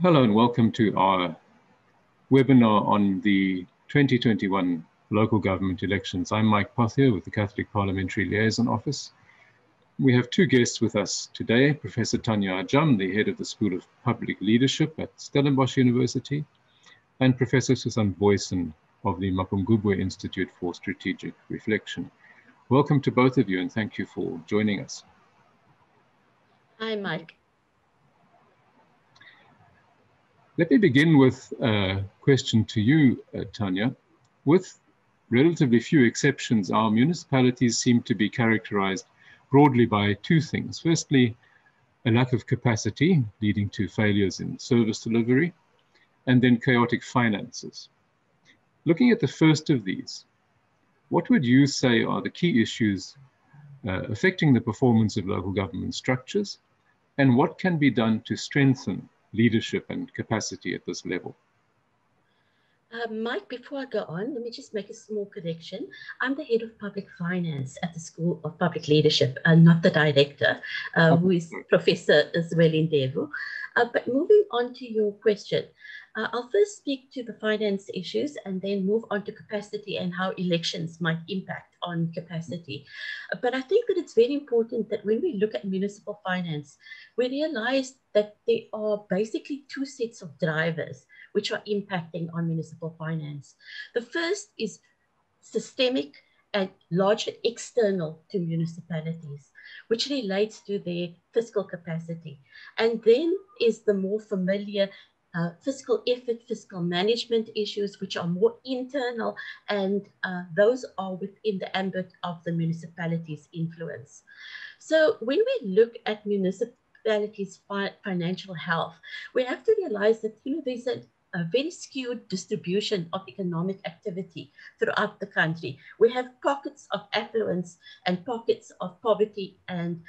Hello and welcome to our webinar on the 2021 local government elections. I'm Mike Pothier with the Catholic Parliamentary Liaison Office. We have two guests with us today, Professor Tania Ajam, the head of the School of Public Leadership at Stellenbosch University, and Professor Susan Booysen of the Mapungubwe Institute for Strategic Reflection. Welcome to both of you and thank you for joining us. Hi, Mike. Let me begin with a question to you, Tania. With relatively few exceptions, our municipalities seem to be characterized broadly by two things. Firstly, a lack of capacity leading to failures in service delivery, and then chaotic finances. Looking at the first of these, what would you say are the key issues affecting the performance of local government structures, and what can be done to strengthen leadership and capacity at this level? Mike, before I go on, let me just make a small correction. I'm the head of public finance at the School of Public Leadership, not the director, who is Professor Zweli Ndevu. But moving on to your question, I'll first speak to the finance issues and then move on to capacity and how elections might impact on capacity. But I think that it's very important that when we look at municipal finance, we realize that there are basically two sets of drivers which are impacting on municipal finance. The first is systemic and largely external to municipalities, which relates to their fiscal capacity. And then is the more familiar fiscal effort, fiscal management issues, which are more internal, and those are within the ambit of the municipality's influence. So when we look at municipalities' financial health, we have to realize that there's a very skewed distribution of economic activity throughout the country. We have pockets of affluence and pockets of poverty and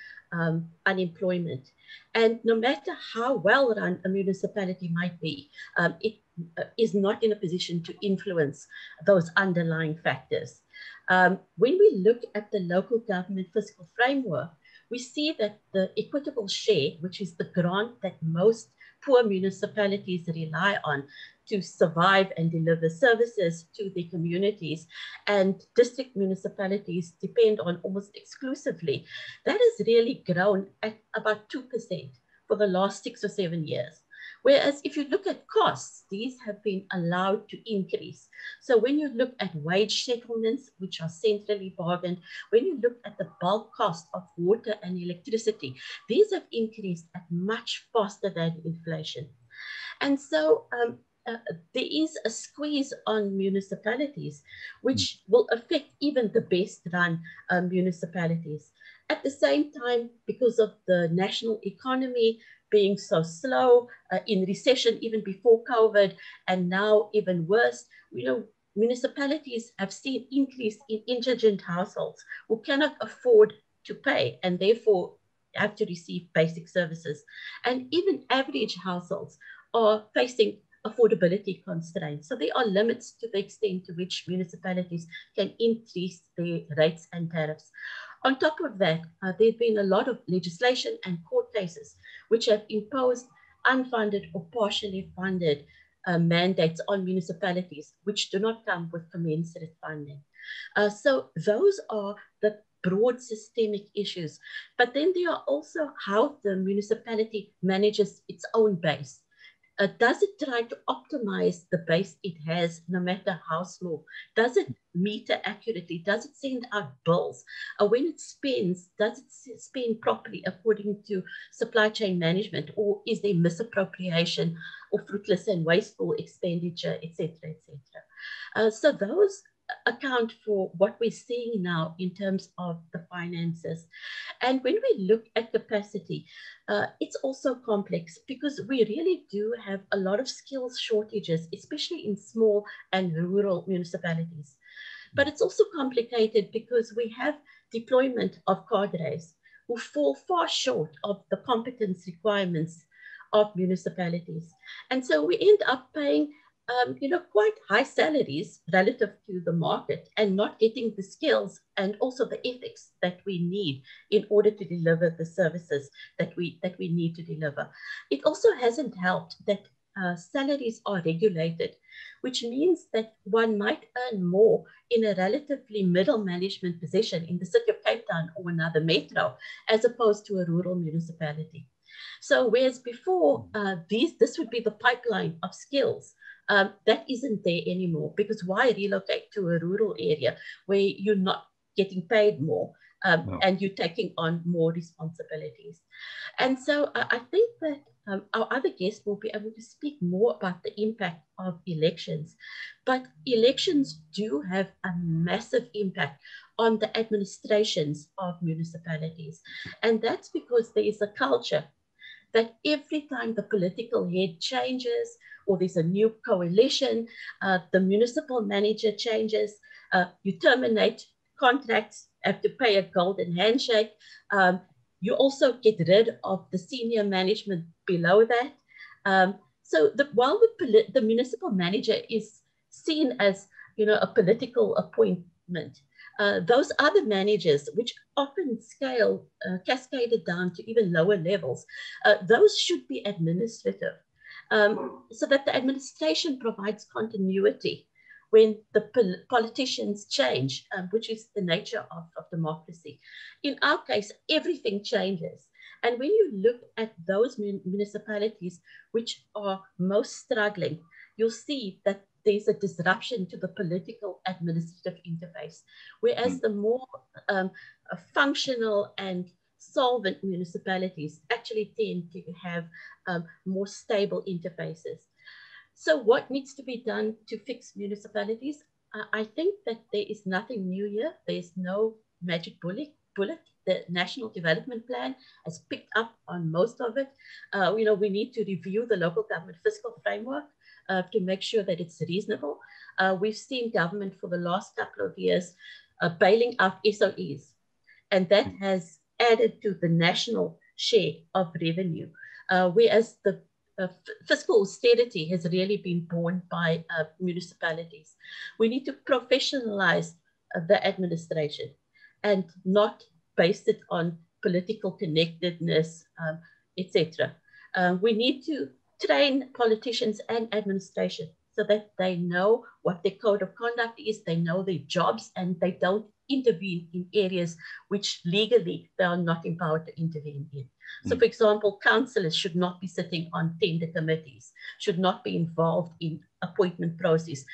unemployment. And no matter how well run a municipality might be, it is not in a position to influence those underlying factors. When we look at the local government fiscal framework, we see that the equitable share, which is the grant that most poor municipalities rely on to survive and deliver services to their communities, and district municipalities depend on almost exclusively, that has really grown at about 2% for the last 6 or 7 years. Whereas if you look at costs, these have been allowed to increase. So when you look at wage settlements, which are centrally bargained, when you look at the bulk cost of water and electricity, these have increased at much faster than inflation. And so there is a squeeze on municipalities, which will affect even the best run municipalities. At the same time, because of the national economy being so slow, in recession even before COVID, and now even worse, municipalities have seen increase in indigent households who cannot afford to pay and therefore have to receive basic services. And even average households are facing affordability constraints. So there are limits to the extent to which municipalities can increase their rates and tariffs. On top of that, there have been a lot of legislation and court cases which have imposed unfunded or partially funded mandates on municipalities, which do not come with commensurate funding. So those are the broad systemic issues. But then there are also how the municipality manages its own base. Does it try to optimize the base it has, no matter how small? Does it meter accurately? Does it send out bills? When it spends, does it spend properly according to supply chain management, or is there misappropriation or fruitless and wasteful expenditure, etc., etc.? So those account for what we're seeing now in terms of the finances. And when we look at capacity, it's also complex because we really do have a lot of skills shortages, especially in small and rural municipalities. But it's also complicated because we have deployment of cadres who fall far short of the competence requirements of municipalities. And so we end up paying quite high salaries relative to the market and not getting the skills and also the ethics that we need in order to deliver the services that we need to deliver. It also hasn't helped that salaries are regulated, which means that one might earn more in a relatively middle management position in the city of Cape Town or another metro, as opposed to a rural municipality. So whereas before, this would be the pipeline of skills, that isn't there anymore, because why relocate to a rural area where you're not getting paid more and you're taking on more responsibilities? And so I think that our other guests will be able to speak more about the impact of elections. But elections do have a massive impact on the administrations of municipalities. And that's because there is a culture that every time the political head changes or there's a new coalition, the municipal manager changes, you terminate contracts, have to pay a golden handshake. You also get rid of the senior management below that. So while the municipal manager is seen as, you know, a political appointment, those other managers, which often cascaded down to even lower levels, those should be administrative, so that the administration provides continuity when the politicians change, which is the nature of democracy. In our case, everything changes. And when you look at those municipalities which are most struggling, you'll see that there's a disruption to the political administrative interface, whereas the more functional and solvent municipalities actually tend to have more stable interfaces. So what needs to be done to fix municipalities? I think that there is nothing new here. There's no magic bullet. The National Development Plan has picked up on most of it. You know, we need to review the local government fiscal framework to make sure that it's reasonable. We've seen government for the last couple of years bailing out SOEs, and that has added to the national share of revenue, whereas the fiscal austerity has really been borne by municipalities. We need to professionalize the administration and not base it on political connectedness, etc. We need to train politicians and administration so that they know what their code of conduct is, they know their jobs, and they don't intervene in areas which legally they are not empowered to intervene in. So, for example, councillors should not be sitting on tender committees, should not be involved in appointment process,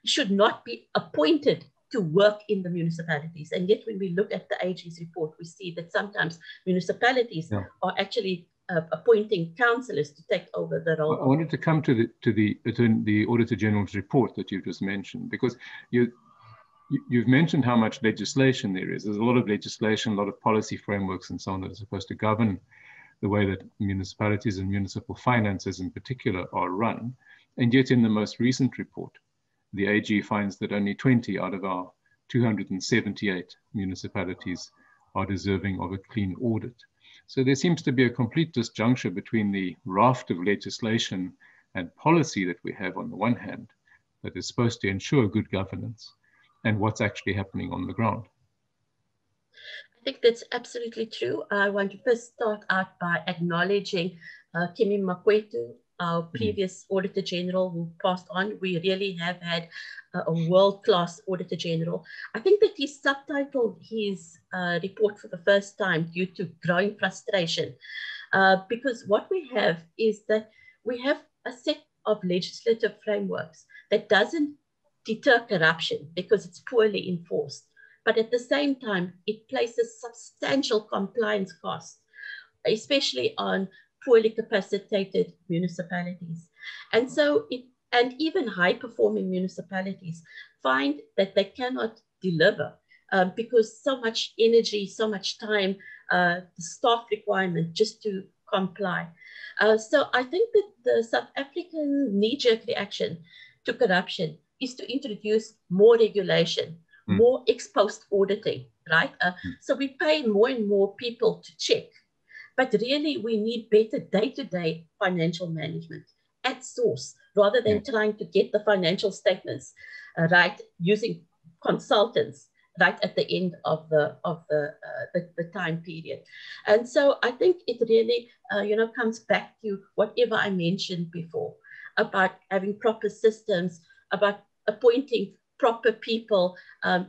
should not be appointed to work in the municipalities. And yet when we look at the AG's report, we see that sometimes municipalities are actually appointing councillors to take over the role. I wanted to come to the Auditor General's report that you just mentioned, because you've mentioned how much legislation there is. There's a lot of legislation, a lot of policy frameworks and so on that are supposed to govern the way that municipalities and municipal finances in particular are run. And yet in the most recent report, the AG finds that only 20 out of our 278 municipalities are deserving of a clean audit. So there seems to be a complete disjuncture between the raft of legislation and policy that we have on the one hand, that is supposed to ensure good governance, and what's actually happening on the ground. I think that's absolutely true. I want to first start out by acknowledging Kimi Makwetu, our previous Auditor General who passed on. We really have had a world-class Auditor General. I think that he subtitled his report for the first time due to growing frustration, because what we have is that we have a set of legislative frameworks that doesn't deter corruption because it's poorly enforced. But at the same time, it places substantial compliance costs, especially on poorly capacitated municipalities. And so even high-performing municipalities find that they cannot deliver because so much energy, so much time, the staff requirement just to comply. So I think that the South African knee-jerk reaction to corruption is to introduce more regulation, more ex-post auditing, right? So we pay more and more people to check, but really we need better day-to-day financial management at source, rather than trying to get the financial statements right using consultants right at the end of the time period. And so I think it really comes back to whatever I mentioned before. about having proper systems, about appointing proper people,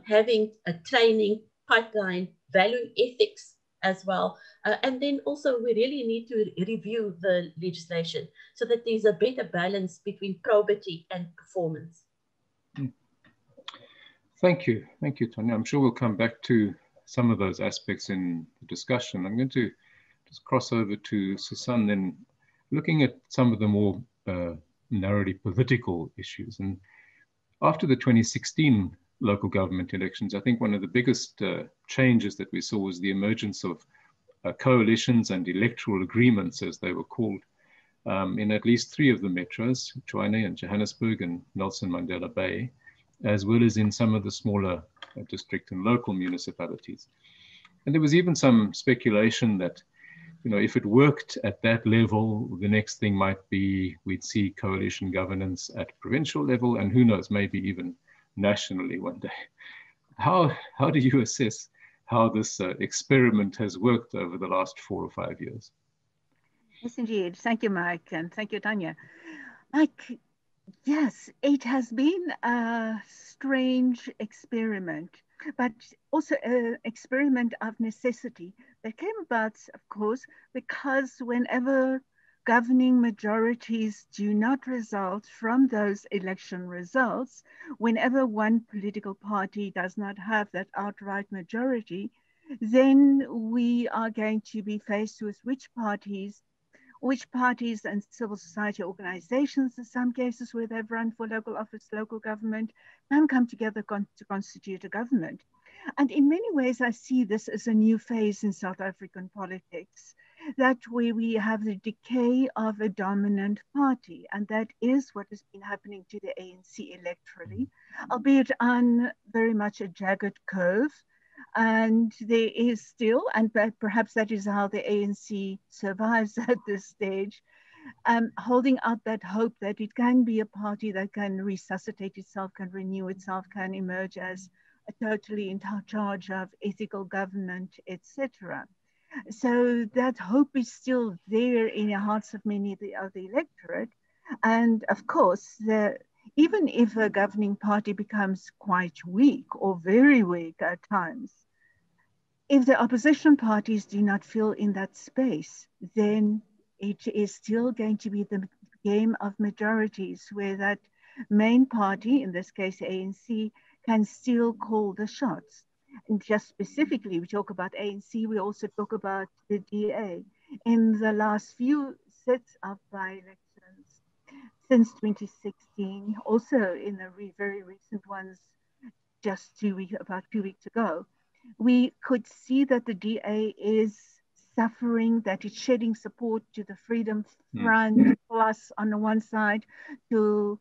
having a training pipeline, valuing ethics as well. And then also we really need to review the legislation so that there's a better balance between probity and performance. Thank you. Thank you, Tania. I'm sure we'll come back to some of those aspects in the discussion. I'm going to just cross over to Susan, then looking at some of the more narrowly political issues. And after the 2016 local government elections, I think one of the biggest changes that we saw was the emergence of coalitions and electoral agreements, as they were called, in at least 3 of the metros, Tshwane and Johannesburg and Nelson Mandela Bay, as well as in some of the smaller district and local municipalities. And there was even some speculation that, you know, if it worked at that level, the next thing might be we'd see coalition governance at provincial level, and who knows, maybe even nationally one day. How do you assess how this experiment has worked over the last 4 or 5 years? Yes, indeed. Thank you, Mike, and thank you, Tania. Mike, yes, it has been a strange experiment, but also an experiment of necessity that came about, of course, because whenever governing majorities do not result from those election results, whenever one political party does not have that outright majority, then we are going to be faced with which parties and civil society organizations, in some cases where they've run for local office, local government, can come together to constitute a government. And in many ways, I see this as a new phase in South African politics, that where we have the decay of a dominant party. And that is what has been happening to the ANC electorally, albeit on very much a jagged curve. And there is still, and perhaps that is how the ANC survives at this stage, holding out that hope that it can be a party that can resuscitate itself, can renew itself, can emerge as a totally in charge of ethical government, etc. So that hope is still there in the hearts of many of the electorate. And of course, even if a governing party becomes quite weak or very weak at times, if the opposition parties do not fill in that space, then it is still going to be the game of majorities where that main party, in this case ANC, can still call the shots. And just specifically, we talk about ANC, we also talk about the DA. In the last few sets of by-elections since 2016, also in the very recent ones just about 2 weeks ago, we could see that the DA is suffering, that it's shedding support to the Freedom Front Plus on the one side, to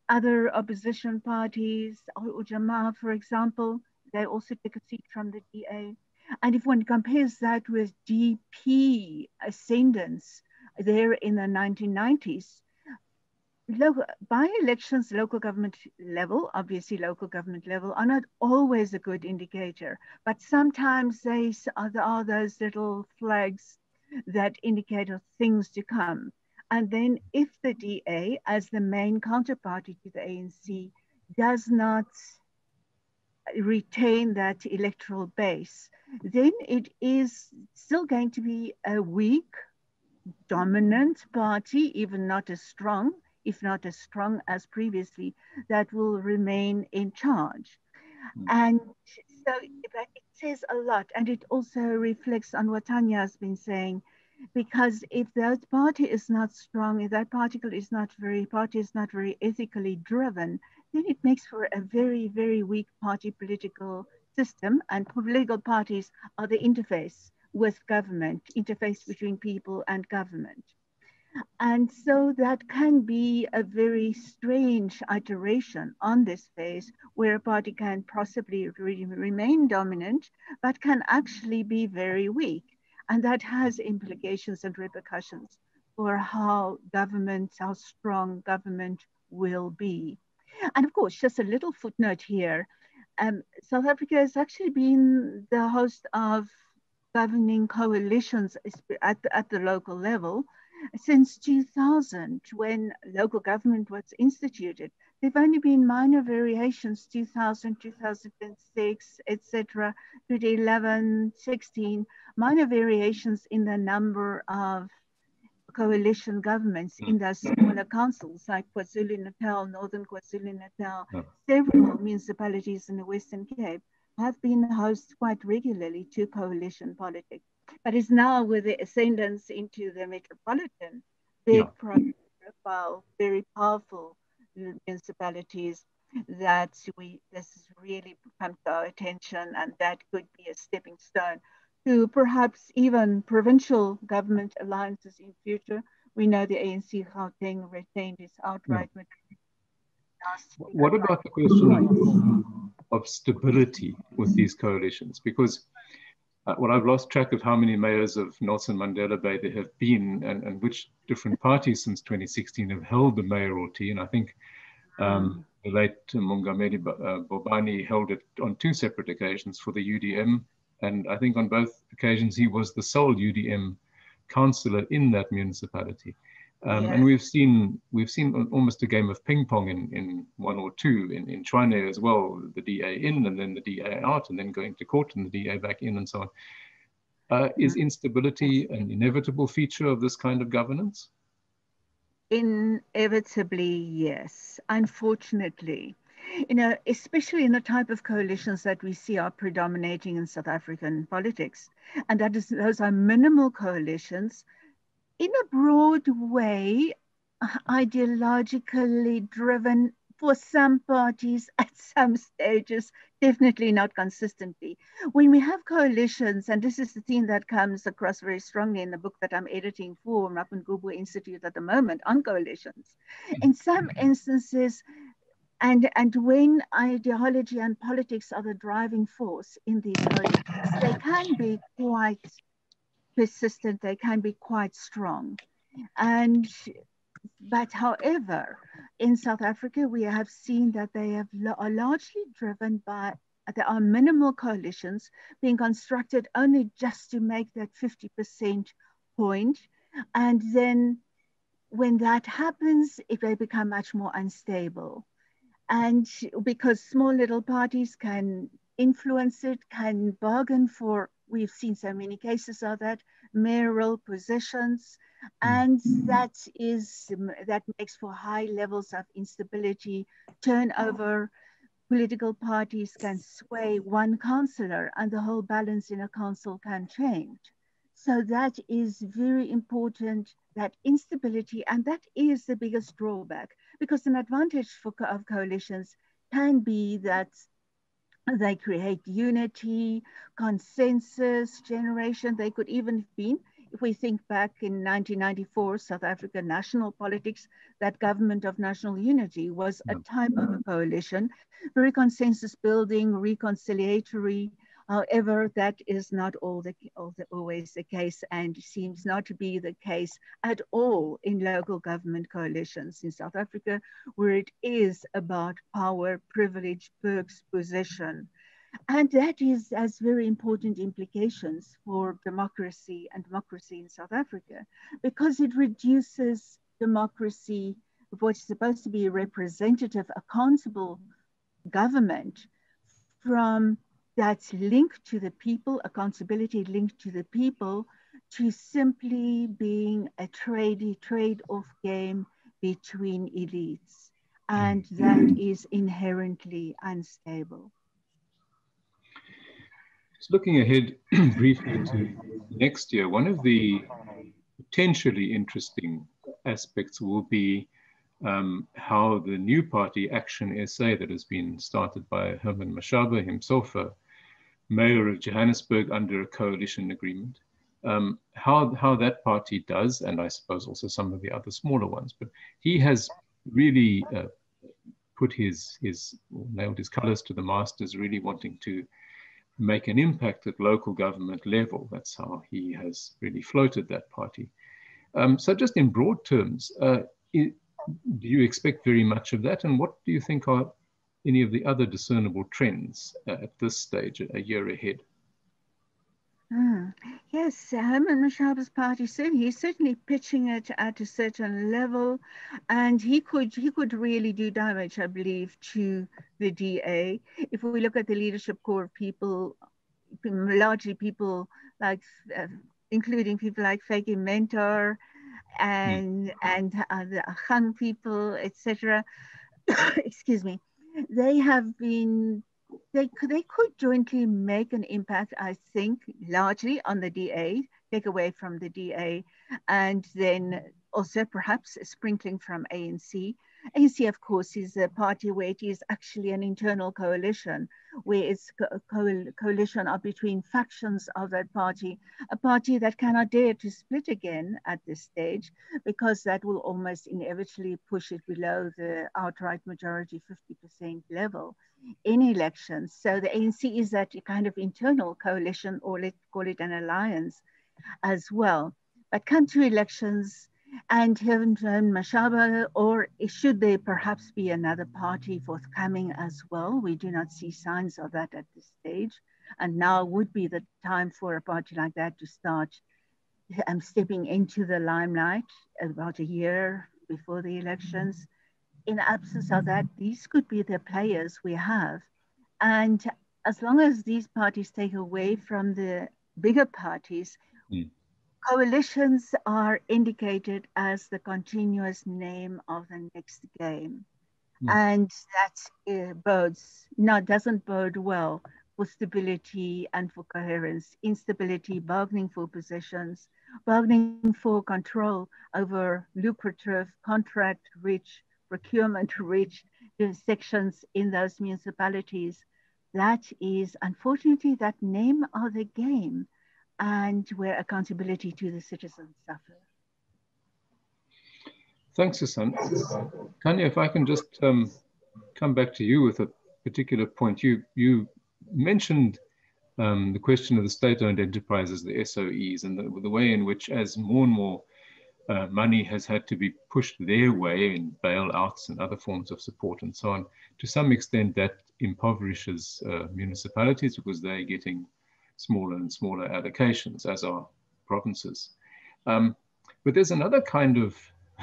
other opposition parties, Ajam, for example, they also take a seat from the DA. And if one compares that with DP ascendance there in the 1990s, by-elections, local government level, obviously local government level, are not always a good indicator, but sometimes there are those little flags that indicate things to come. And then if the DA, as the main counterparty to the ANC, does not retain that electoral base, then it is still going to be a weak, dominant party, even not as strong, if not as strong as previously, that will remain in charge. And so it says a lot, and it also reflects on what Tania has been saying, because if that party is not strong, if that party is not very ethically driven, then it makes for a very, very weak party political system, and political parties are the interface with government, interface between people and government. And so that can be a very strange iteration on this phase where a party can possibly remain dominant, but can actually be very weak. And that has implications and repercussions for how strong government will be. And of course, just a little footnote here, South Africa has actually been the host of governing coalitions at the local level. Since 2000, when local government was instituted, there have only been minor variations, 2000, 2006, etc., 2011, 16, minor variations in the number of coalition governments in those smaller councils like KwaZulu-Natal, Northern KwaZulu-Natal. Several municipalities in the Western Cape have been host quite regularly to coalition politics. But it's now with the ascendance into the metropolitan, big profile, very powerful municipalities that this has really come to our attention, and that could be a stepping stone to perhaps even provincial government alliances in future. We know the ANC Gauteng retained its outright majority. What about the question of stability with these coalitions? Because well, I've lost track of how many mayors of Nelson Mandela Bay there have been, and which different parties since 2016 have held the mayoralty. And I think the late Mongameli Bobani held it on 2 separate occasions for the UDM. And I think on both occasions, he was the sole UDM councillor in that municipality. And we've seen almost a game of ping pong in 1 or 2 in Tshwane as well, the DA in and then the DA out and then going to court and the DA back in and so on. Is instability an inevitable feature of this kind of governance? Inevitably, yes, unfortunately. You know, especially in the type of coalitions that we see are predominating in South African politics. And those are minimal coalitions in a broad way, ideologically driven for some parties at some stages, definitely not consistently. When we have coalitions, and this is the theme that comes across very strongly in the book that I'm editing for Mapungubwe Institute at the moment on coalitions, in some instances, and when ideology and politics are the driving force in these coalitions, they can be quite persistent, they can be quite strong. But however, in South Africa, we have seen that they are largely driven by, there are minimal coalitions being constructed only just to make that 50% point. And then when that happens, they become much more unstable. And because small little parties can influence it, can bargain for, we've seen so many cases of that, mayoral positions, and that makes for high levels of instability, turnover. Political parties can sway one councillor and the whole balance in a council can change. So that is very important, that instability, and that is the biggest drawback, because an advantage of coalitions can be that they create unity, consensus generation. They could even have been, if we think back in 1994, South African national politics, that government of national unity was a type of a coalition, very consensus building, reconciliatory. However, that is not always the case, and seems not to be the case at all in local government coalitions in South Africa, where it is about power, privilege, perks, possession. And that has very important implications for democracy and democracy in South Africa, because it reduces democracy, which is supposed to be a representative, accountable government, from that's linked to the people, accountability linked to the people, to simply being a trade-off game between elites. And that is inherently unstable. Just looking ahead briefly to next year, one of the potentially interesting aspects will be how the new party, Action SA, that has been started by Herman Mashaba, himself a mayor of Johannesburg under a coalition agreement, how that party does, and I suppose also some of the other smaller ones, but he has really put nailed his colors to the mast as really wanting to make an impact at local government level. That's how he has really floated that party. So just in broad terms, do you expect very much of that? And what do you think are any of the other discernible trends at this stage, a year ahead? Yes, Herman Mashaba's party, he's certainly pitching it at a certain level, and he could really do damage, I believe, to the DA. If we look at the leadership core of people, largely people like, including people like Feki Mentor and the Ajam people, etc. Excuse me. They have been, they could jointly make an impact, I think, largely on the DA, take away from the DA, and then also perhaps a sprinkling from ANC. ANC, of course, is a party where it is actually an internal coalition, where it's a coalition of between factions of that party, a party that cannot dare to split again at this stage, because that will almost inevitably push it below the outright majority 50% level in elections. So the ANC is that kind of internal coalition, or let's call it an alliance as well. But come to elections, and Herman Mashaba, or should there perhaps be another party forthcoming as well? We do not see signs of that at this stage. And now would be the time for a party like that to start stepping into the limelight about a year before the elections. In absence of that, these could be the players we have. And as long as these parties take away from the bigger parties, coalitions are indicated as the continuous name of the next game. And that doesn't bode well for stability and for coherence. Instability, bargaining for positions, bargaining for control over lucrative, contract-rich, procurement-rich sections in those municipalities. That is, unfortunately, that name of the game, and where accountability to the citizens suffer. Thanks, Susan. Tania, if I can just come back to you with a particular point. You mentioned the question of the state-owned enterprises, the SOEs, and the way in which, as more and more money has had to be pushed their way in bailouts and other forms of support and so on, to some extent that impoverishes municipalities, because they're getting smaller and smaller allocations, as are provinces. But there's another kind of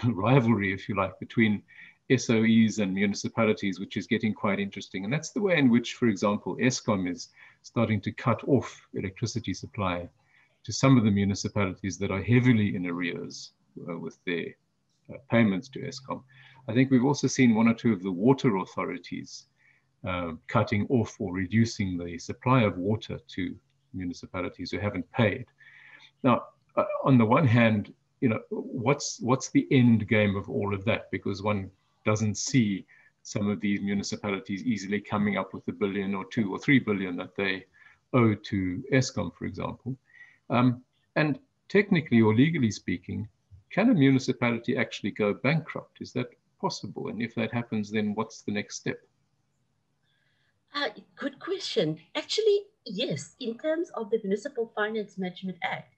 rivalry, if you like, between SOEs and municipalities, which is getting quite interesting. And that's the way in which, for example, Eskom is starting to cut off electricity supply to some of the municipalities that are heavily in arrears with their payments to Eskom. I think we've also seen one or two of the water authorities cutting off or reducing the supply of water to municipalities who haven't paid. Now, on the one hand, you know, what's the end game of all of that? Because one doesn't see some of these municipalities easily coming up with $1 billion or $2 or $3 billion that they owe to Eskom, for example. And technically or legally speaking, can a municipality actually go bankrupt? Is that possible? And if that happens, then what's the next step? Good question. Actually, yes, in terms of the Municipal Finance Management Act,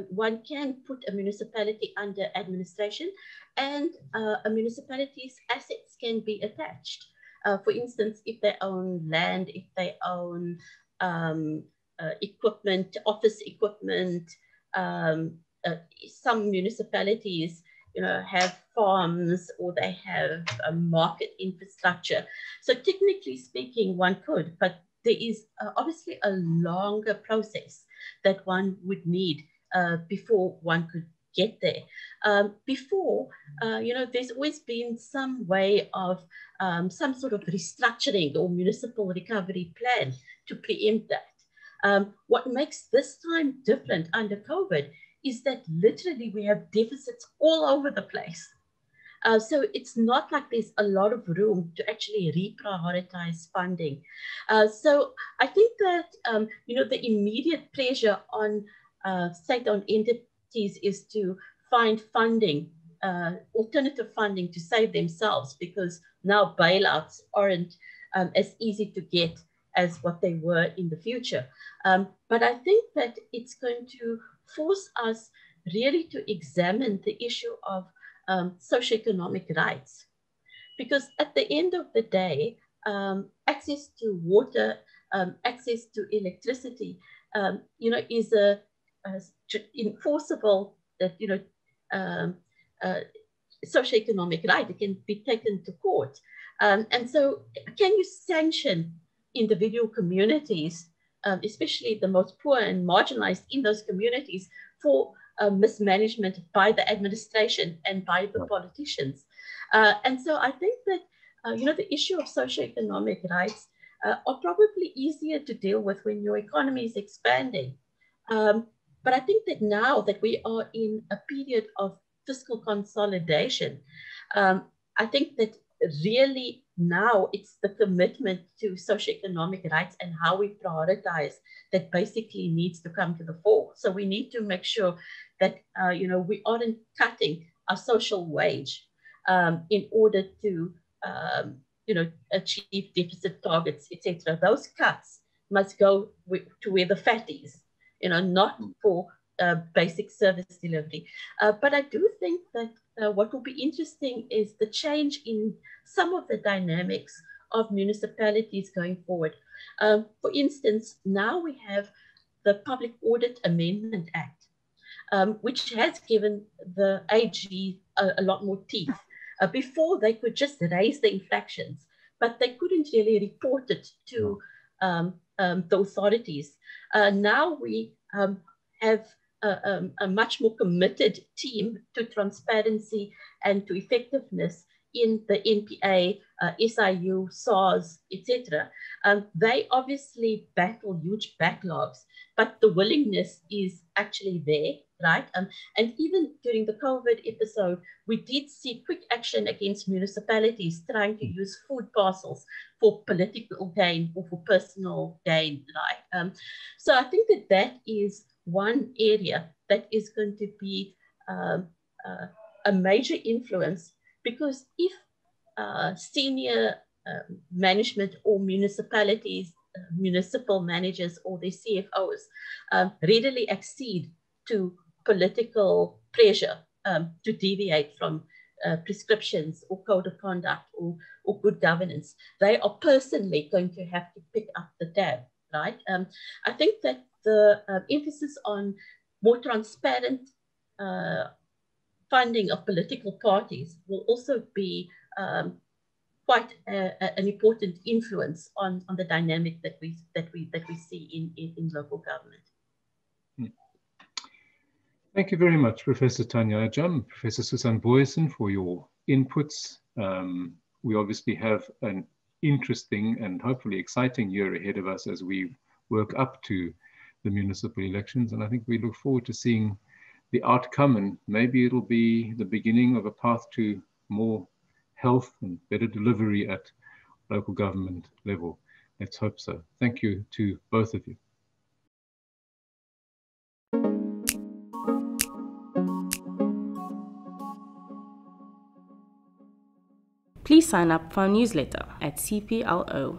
one can put a municipality under administration, and a municipality's assets can be attached. For instance, if they own land, if they own equipment, office equipment, some municipalities, you know, have farms, or they have a market infrastructure. So technically speaking, one could, but there is obviously a longer process that one would need before one could get there. You know, there's always been some way of some sort of restructuring or municipal recovery plan to preempt that. What makes this time different under COVID is that literally we have deficits all over the place. So it's not like there's a lot of room to actually reprioritize funding. So I think that, you know, the immediate pressure on state-owned entities is to find funding, alternative funding to save themselves, because now bailouts aren't as easy to get as what they were in the future. But I think that it's going to force us really to examine the issue of socioeconomic rights. Because at the end of the day, access to water, access to electricity is a enforceable, that socioeconomic right. It can be taken to court. And so can you sanction individual communities, especially the most poor and marginalized in those communities, for mismanagement by the administration and by the politicians? And so I think that, the issue of socioeconomic rights are probably easier to deal with when your economy is expanding. But I think that now that we are in a period of fiscal consolidation, I think that really now it's the commitment to socioeconomic rights and how we prioritize that basically needs to come to the fore. So we need to make sure that we aren't cutting our social wage in order to achieve deficit targets, etc. Those cuts must go to where the fat is, not for basic service delivery. But I do think that what will be interesting is the change in some of the dynamics of municipalities going forward. For instance, now we have the Public Audit Amendment Act, which has given the AG a lot more teeth. Before, they could just raise the infractions, but they couldn't really report it to the authorities. Now we have a much more committed team to transparency and to effectiveness in the NPA, SIU, SARS, etc. They obviously battle huge backlogs, but the willingness is actually there, right? And even during the COVID episode, we did see quick action against municipalities trying to use food parcels for political gain or for personal gain, right? So I think that is one area that is going to be a major influence, because if senior management or municipalities, municipal managers or their CFOs readily accede to political pressure to deviate from prescriptions or code of conduct or good governance, they are personally going to have to pick up the tab, right? I think that the emphasis on more transparent funding of political parties will also be quite an important influence on the dynamic that we see in local government. Thank you very much, Professor Tania Ajam, Professor Susan Booysen, for your inputs. We obviously have an interesting and hopefully exciting year ahead of us as we work up to the municipal elections. And I think we look forward to seeing the outcome, and maybe it'll be the beginning of a path to more health and better delivery at local government level. Let's hope so. Thank you to both of you. Please sign up for our newsletter at cplo.org.za.